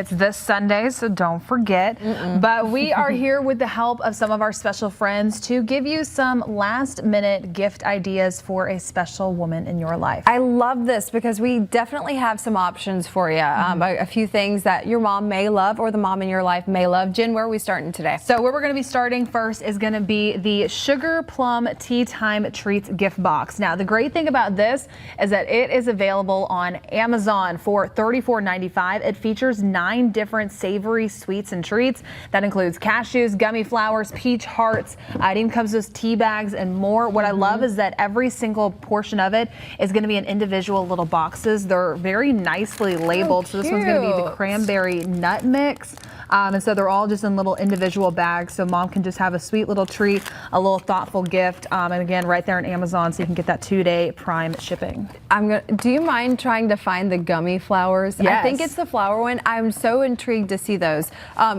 It's this Sunday, so don't forget. But we are here with the help of some of our special friends to give you some last-minute gift ideas for a special woman in your life. I love this because we definitely have some options for you. A few things that your mom may love or the mom in your life may love. Jen, where are we starting today? So where we're going to be starting first is going to be the Sugar Plum Tea Time Treats gift box. Now, the great thing about this is that it is available on Amazon for $34.95. It features 9 different savory sweets and treats. That includes cashews, gummy flowers, peach hearts. It even comes with tea bags and more. What I love is that every single portion of it is going to be in individual little boxes. They're very nicely labeled. So this one's going to be the cranberry nut mix. And so they're all just in little individual bags, so mom can just have a sweet little treat, a little thoughtful gift. And again, right there on Amazon, so you can get that 2-day Prime shipping. Do you mind trying to find the gummy flowers? Yes. I think it's the flower one. I'm so intrigued to see those.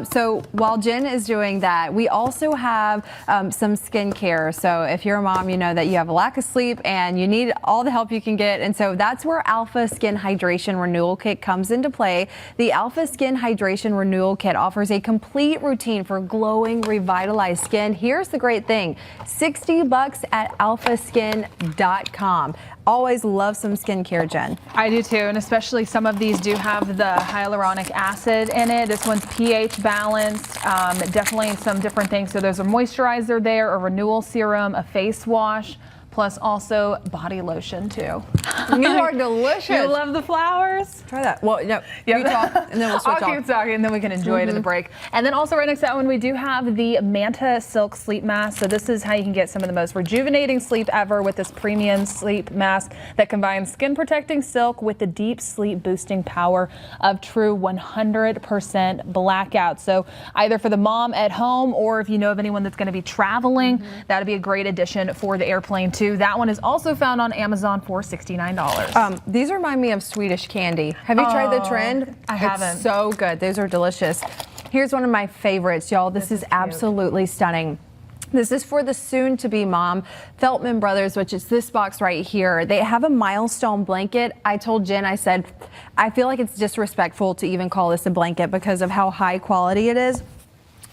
So while Jen is doing that, we also have some skincare. So if you're a mom, you know that you have a lack of sleep and you need all the help you can get. And so that's where Alpha Skin Hydration Renewal Kit comes into play. The Alpha Skin Hydration Renewal Kit offers a complete routine for glowing, revitalized skin. Here's the great thing, $60 at alphaskin.com. Always love some skincare, Jen. I do too, and especially some of these do have the hyaluronic acid in it. This one's pH balanced, definitely some different things. So there's a moisturizer there, a renewal serum, a face wash, plus also body lotion too. You are delicious. You love the flowers? Try that. Well, no, you talk and then we'll switch off. I'll keep talking and then we can enjoy it in the break. And then also right next to that one, we do have the Manta Silk Sleep Mask. So this is how you can get some of the most rejuvenating sleep ever with this premium sleep mask that combines skin protecting silk with the deep sleep boosting power of true 100% blackout. So either for the mom at home or if you know of anyone that's going to be traveling, that'd be a great addition for the airplane too. That one is also found on Amazon for $69. These remind me of Swedish candy. Have you tried the Trend? I haven't. It's so good. These are delicious. Here's one of my favorites, y'all. This is absolutely stunning. This is for the soon-to-be mom, Feltman Brothers, which is this box right here. They have a milestone blanket. I told Jen, I said, I feel like it's disrespectful to even call this a blanket because of how high quality it is.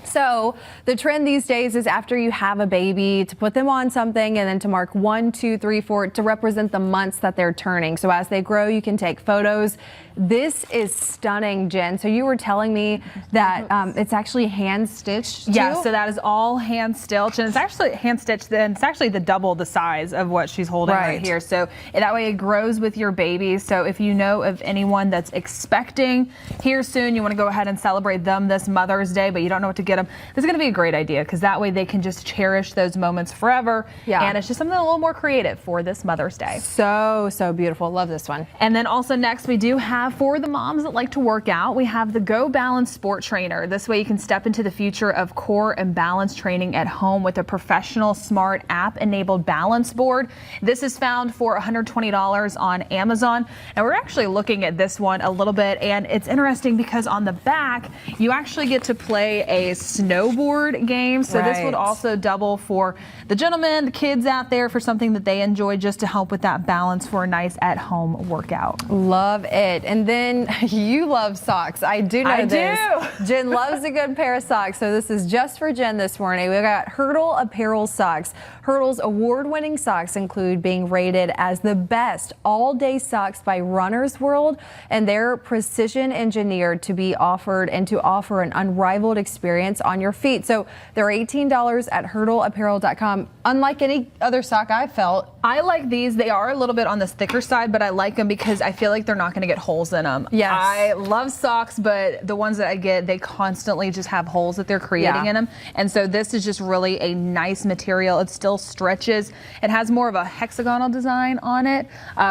So the trend these days is after you have a baby to put them on something and then to mark 1, 2, 3, 4 to represent the months that they're turning. So as they grow, you can take photos. This is stunning, Jen. So you were telling me that it's actually hand stitched too? Yeah, so that is all hand stitched, and it's actually hand stitched, and it's actually double the size of what she's holding right here. So that way it grows with your baby. So if you know of anyone that's expecting here soon, you want to go ahead and celebrate them this Mother's Day, but you don't know what to get them, this is going to be a great idea because that way they can just cherish those moments forever. Yeah. And it's just something a little more creative for this Mother's Day. So beautiful. Love this one. And then also next we do have for the moms that like to work out, we have the Go Balance Sport Trainer. This way you can step into the future of core and balance training at home with a professional smart app-enabled balance board. This is found for $120 on Amazon. And we're actually looking at this one a little bit, and it's interesting because on the back you actually get to play a snowboard game. So this would also double for the gentlemen, the kids out there for something that they enjoy just to help with that balance for a nice at-home workout. Love it. And then you love socks. I do know this. Jen loves a good pair of socks. So this is just for Jen this morning. We got Hurdle Apparel socks. Hurdle's award-winning socks include being rated as the best all-day socks by Runner's World, and they're precision engineered to be offered and to offer an unrivaled experience on your feet. So they're $18 at hurdleapparel.com. Unlike any other sock I've felt. I like these. They are a little bit on the thicker side, but I like them because I feel like they're not going to get holes in them. Yes. I love socks, but the ones that I get, they constantly just have holes that they're creating in them. And so this is just really a nice material. It still stretches. It has more of a hexagonal design on it.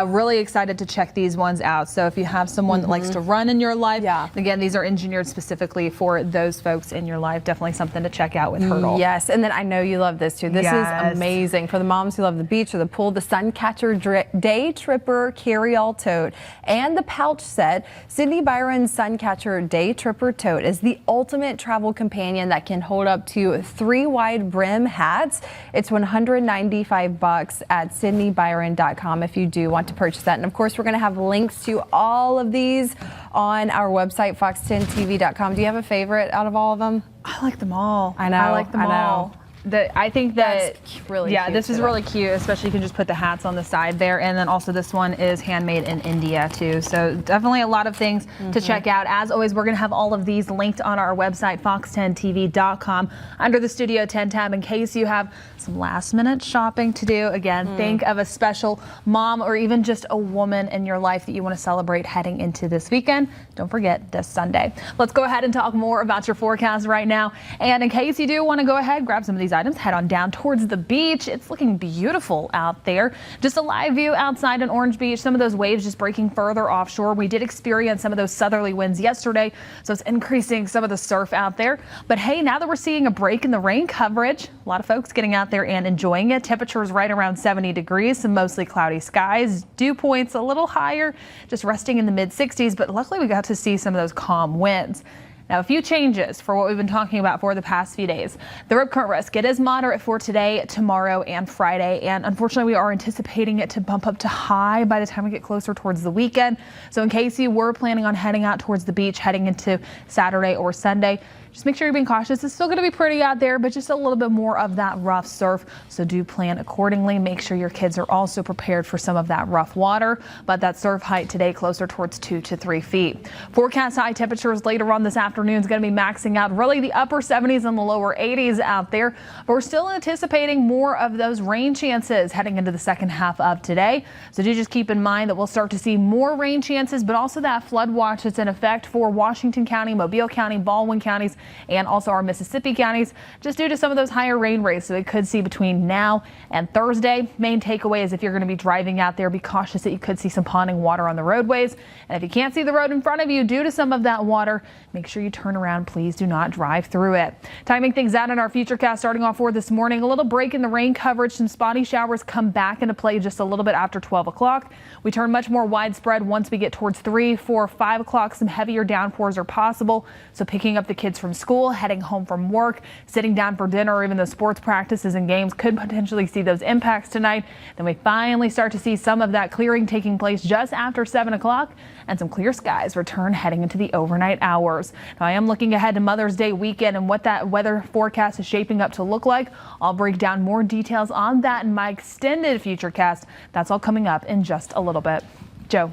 Really excited to check these ones out. So if you have someone that likes to run in your life, again, these are engineered specifically for those folks in your life. life. Definitely something to check out with Hertel. Yes, and then I know you love this too. This Yes. is amazing for the moms who love the beach or the pool. The Suncatcher Day Tripper Carry-All Tote and the pouch set. Sydney Byron's Suncatcher Day Tripper Tote is the ultimate travel companion that can hold up to 3 wide brim hats. It's $195 at sydneybyron.com if you do want to purchase that. And of course, we're going to have links to all of these on our website, fox10tv.com. Do you have a favorite out of all of them? I like them all. I know, I like them I know. all. I think that That's really yeah, cute this is too. really cute. Especially you can just put the hats on the side there, and then also this one is handmade in India too. So definitely a lot of things to check out. As always, we're gonna have all of these linked on our website, fox10tv.com, under the Studio 10 tab, in case you have some last-minute shopping to do. Again, think of a special mom or even just a woman in your life that you want to celebrate heading into this weekend. Don't forget this Sunday. Let's go ahead and talk more about your forecast right now. And in case you do want to go ahead, grab some of these items, head on down towards the beach. It's looking beautiful out there. Just a live view outside in Orange Beach. Some of those waves just breaking further offshore. We did experience some of those southerly winds yesterday, so it's increasing some of the surf out there. But hey, now that we're seeing a break in the rain coverage, a lot of folks getting out there and enjoying it. Temperatures right around 70 degrees, some mostly cloudy skies. Dew points a little higher, just resting in the mid 60s, but luckily we got to see some of those calm winds. Now, a few changes for what we've been talking about for the past few days. The rip current risk, it is moderate for today, tomorrow, and Friday. And unfortunately, we are anticipating it to bump up to high by the time we get closer towards the weekend. So in case you were planning on heading out towards the beach, heading into Saturday or Sunday, just make sure you're being cautious. It's still going to be pretty out there, but just a little bit more of that rough surf. So do plan accordingly. Make sure your kids are also prepared for some of that rough water. But that surf height today closer towards 2 to 3 feet. Forecast high temperatures later on this afternoon is going to be maxing out really the upper 70s and the lower 80s out there. But we're still anticipating more of those rain chances heading into the second half of today. So do just keep in mind that we'll start to see more rain chances, but also that flood watch that's in effect for Washington County, Mobile County, Baldwin counties, and also our Mississippi counties, just due to some of those higher rain rates that we could see between now and Thursday. Main takeaway is if you're going to be driving out there, be cautious that you could see some ponding water on the roadways. And if you can't see the road in front of you due to some of that water, make sure you turn around. Please do not drive through it. Timing things out in our futurecast starting off for this morning, a little break in the rain coverage. Some spotty showers come back into play just a little bit after 12 o'clock. We turn much more widespread once we get towards 3, 4, 5 o'clock. Some heavier downpours are possible. So picking up the kids from school, heading home from work, sitting down for dinner, or even the sports practices and games could potentially see those impacts tonight. Then we finally start to see some of that clearing taking place just after 7 o'clock, and some clear skies return heading into the overnight hours. Now I am looking ahead to Mother's Day weekend and what that weather forecast is shaping up to look like. I'll break down more details on that in my extended futurecast. That's all coming up in just a little bit. Joe.